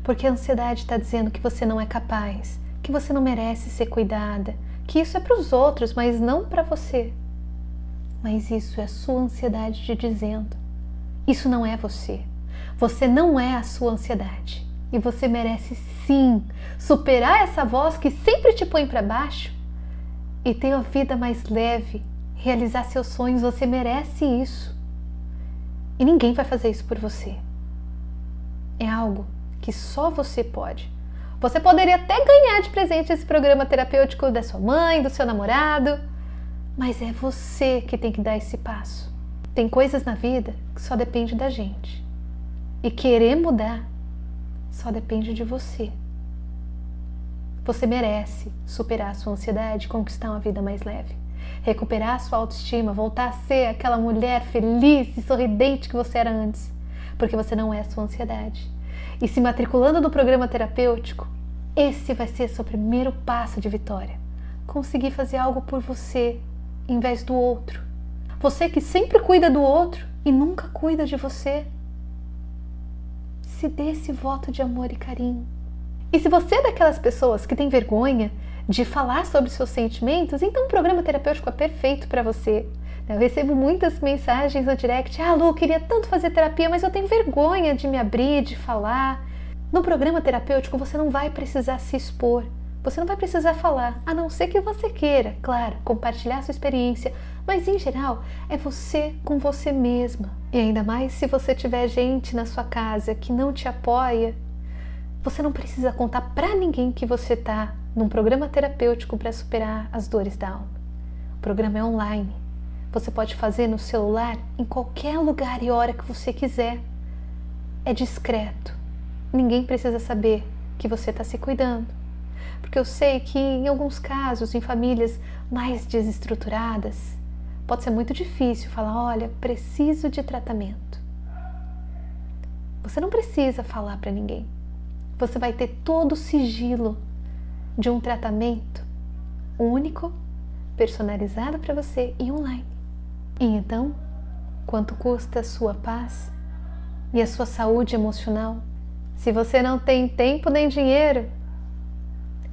porque a ansiedade está dizendo que você não é capaz, que você não merece ser cuidada, que isso é para os outros, mas não para você. Mas isso é a sua ansiedade te dizendo. Isso não é você. Você não é a sua ansiedade. E você merece sim superar essa voz que sempre te põe para baixo e ter uma vida mais leve, realizar seus sonhos. Você merece isso. E ninguém vai fazer isso por você. É algo que só você pode. Você poderia até ganhar de presente esse programa terapêutico da sua mãe, do seu namorado, mas é você que tem que dar esse passo. Tem coisas na vida que só depende da gente. E querer mudar só depende de você. Você merece superar a sua ansiedade e conquistar uma vida mais leve. Recuperar a sua autoestima, voltar a ser aquela mulher feliz e sorridente que você era antes. Porque você não é a sua ansiedade. E se matriculando no programa terapêutico, esse vai ser seu primeiro passo de vitória. Conseguir fazer algo por você, em vez do outro. Você que sempre cuida do outro e nunca cuida de você. Se dê esse voto de amor e carinho. E se você é daquelas pessoas que tem vergonha de falar sobre seus sentimentos, então o programa terapêutico é perfeito para você. Eu recebo muitas mensagens no direct, Lu, eu queria tanto fazer terapia, mas eu tenho vergonha de me abrir, de falar. No programa terapêutico você não vai precisar se expor, você não vai precisar falar, a não ser que você queira, claro, compartilhar sua experiência, mas em geral é você com você mesma. E ainda mais se você tiver gente na sua casa que não te apoia, você não precisa contar para ninguém que você está num programa terapêutico para superar as dores da alma. O programa é online. Você pode fazer no celular em qualquer lugar e hora que você quiser. É discreto. Ninguém precisa saber que você está se cuidando. Porque eu sei que em alguns casos, em famílias mais desestruturadas, pode ser muito difícil falar, olha, preciso de tratamento. Você não precisa falar para ninguém. Você vai ter todo o sigilo de um tratamento único, personalizado para você e online. E então, quanto custa a sua paz e a sua saúde emocional? Se você não tem tempo nem dinheiro,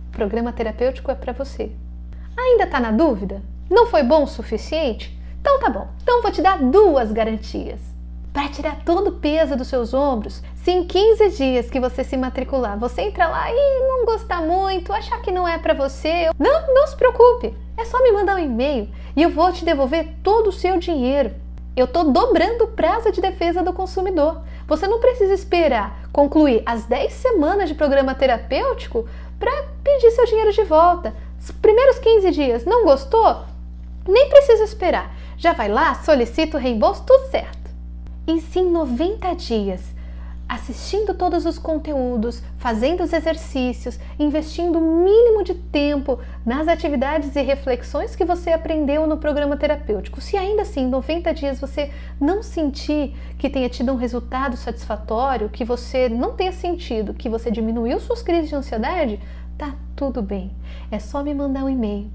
o programa terapêutico é para você. Ainda está na dúvida? Não foi bom o suficiente? Então tá bom. Então vou te dar 2 garantias. para tirar todo o peso dos seus ombros? Se em 15 dias que você se matricular, você entrar lá e não gostar muito, achar que não é para você, não se preocupe. É só me mandar um e-mail e eu vou te devolver todo o seu dinheiro. Eu estou dobrando o prazo de defesa do consumidor. Você não precisa esperar concluir as 10 semanas de programa terapêutico para pedir seu dinheiro de volta. Os primeiros 15 dias, não gostou? Nem precisa esperar. Já vai lá, solicita o reembolso, tudo certo. E se em 90 dias, assistindo todos os conteúdos, fazendo os exercícios, investindo o mínimo de tempo nas atividades e reflexões que você aprendeu no programa terapêutico, se ainda assim em 90 dias você não sentir que tenha tido um resultado satisfatório, que você não tenha sentido que você diminuiu suas crises de ansiedade, tá tudo bem. É só me mandar um e-mail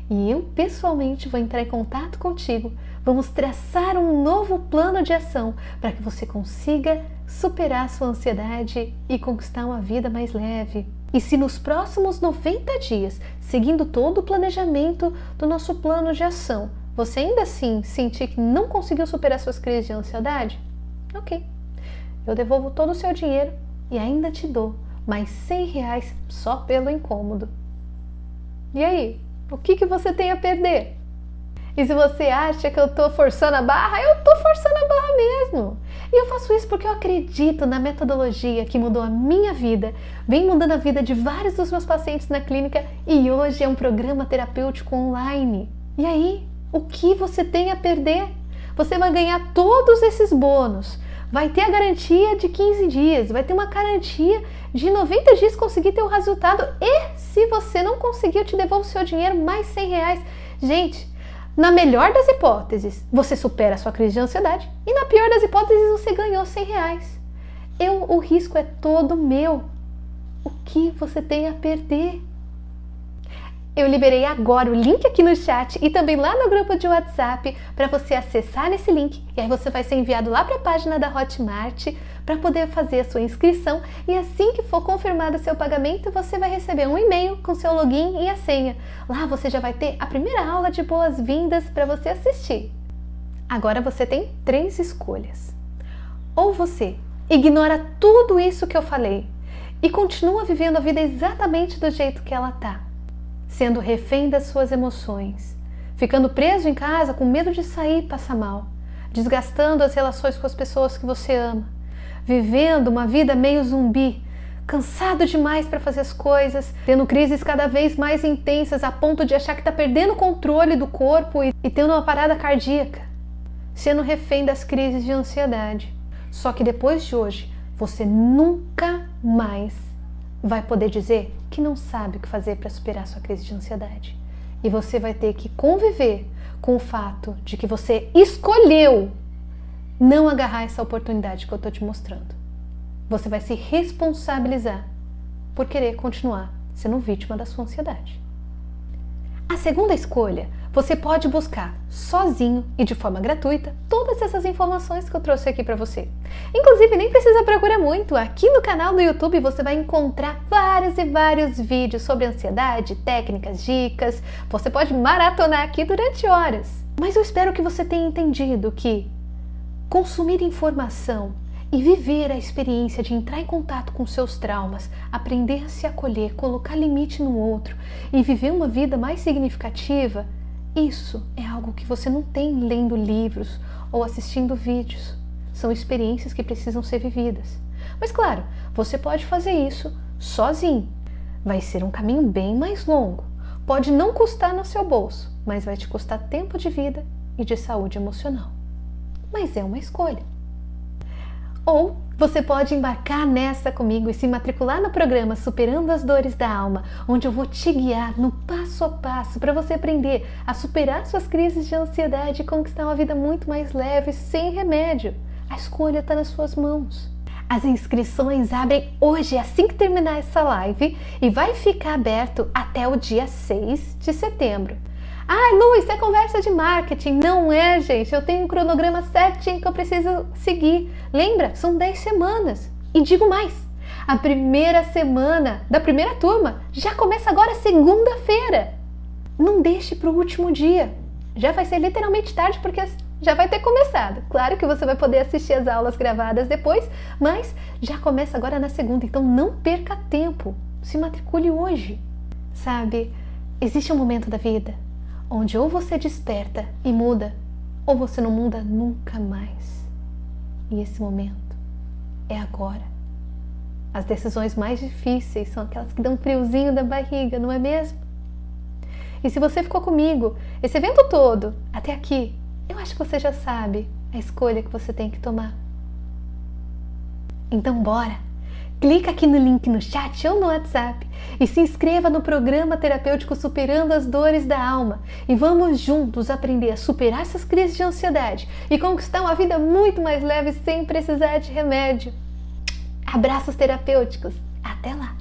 e eu pessoalmente vou entrar em contato contigo. Vamos traçar um novo plano de ação para que você consiga superar sua ansiedade e conquistar uma vida mais leve. E se nos próximos 90 dias, seguindo todo o planejamento do nosso plano de ação, você ainda assim sentir que não conseguiu superar suas crises de ansiedade, ok, eu devolvo todo o seu dinheiro e ainda te dou mais R$100 só pelo incômodo. E aí, o que você tem a perder? E se você acha que eu tô forçando a barra, eu tô forçando a barra mesmo. E eu faço isso porque eu acredito na metodologia que mudou a minha vida, vem mudando a vida de vários dos meus pacientes na clínica e hoje é um programa terapêutico online. E aí, o que você tem a perder? Você vai ganhar todos esses bônus, vai ter a garantia de 15 dias, vai ter uma garantia de 90 dias conseguir ter o resultado e se você não conseguir, eu te devolvo o seu dinheiro mais R$100. Gente, na melhor das hipóteses, você supera a sua crise de ansiedade e na pior das hipóteses, você ganhou R$100. O risco é todo meu. O que você tem a perder? Eu liberei agora o link aqui no chat e também lá no grupo de WhatsApp para você acessar nesse link e aí você vai ser enviado lá para a página da Hotmart para poder fazer a sua inscrição e assim que for confirmado o seu pagamento você vai receber um e-mail com seu login e a senha. Lá você já vai ter a primeira aula de boas-vindas para você assistir. Agora você tem 3 escolhas. Ou você ignora tudo isso que eu falei e continua vivendo a vida exatamente do jeito que ela tá, sendo refém das suas emoções, ficando preso em casa com medo de sair e passar mal, desgastando as relações com as pessoas que você ama, vivendo uma vida meio zumbi, cansado demais para fazer as coisas, tendo crises cada vez mais intensas a ponto de achar que está perdendo o controle do corpo e tendo uma parada cardíaca, sendo refém das crises de ansiedade. Só que depois de hoje, você nunca mais vai poder dizer que não sabe o que fazer para superar sua crise de ansiedade. E você vai ter que conviver com o fato de que você escolheu não agarrar essa oportunidade que eu estou te mostrando. Você vai se responsabilizar por querer continuar sendo vítima da sua ansiedade. A segunda escolha, você pode buscar sozinho e de forma gratuita todas essas informações que eu trouxe aqui para você. Inclusive, nem precisa procurar muito. Aqui no canal do YouTube você vai encontrar vários e vários vídeos sobre ansiedade, técnicas, dicas. Você pode maratonar aqui durante horas. Mas eu espero que você tenha entendido que consumir informação e viver a experiência de entrar em contato com seus traumas, aprender a se acolher, colocar limite no outro e viver uma vida mais significativa, isso é algo que você não tem lendo livros ou assistindo vídeos. São experiências que precisam ser vividas. Mas claro, você pode fazer isso sozinho. Vai ser um caminho bem mais longo. Pode não custar no seu bolso, mas vai te custar tempo de vida e de saúde emocional. Mas é uma escolha. Ou você pode embarcar nessa comigo e se matricular no programa Superando as Dores da Alma, onde eu vou te guiar no passo a passo para você aprender a superar suas crises de ansiedade e conquistar uma vida muito mais leve, sem remédio. A escolha está nas suas mãos. As inscrições abrem hoje, assim que terminar essa live, e vai ficar aberto até o dia 6 de setembro. Ai, Lu, isso é conversa de marketing. Não é, gente. Eu tenho um cronograma certinho que eu preciso seguir. Lembra? São 10 semanas. E digo mais, a primeira semana da primeira turma já começa agora segunda-feira. Não deixe para o último dia. Já vai ser literalmente tarde porque já vai ter começado. Claro que você vai poder assistir as aulas gravadas depois, mas já começa agora na segunda, então não perca tempo. Se matricule hoje. Sabe, existe um momento da vida onde ou você desperta e muda, ou você não muda nunca mais. E esse momento é agora. As decisões mais difíceis são aquelas que dão um friozinho da barriga, não é mesmo? E se você ficou comigo esse evento todo, até aqui, eu acho que você já sabe a escolha que você tem que tomar. Então bora! Clica aqui no link no chat ou no WhatsApp e se inscreva no programa terapêutico Superando as Dores da Alma. E vamos juntos aprender a superar essas crises de ansiedade e conquistar uma vida muito mais leve sem precisar de remédio. Abraços terapêuticos. Até lá!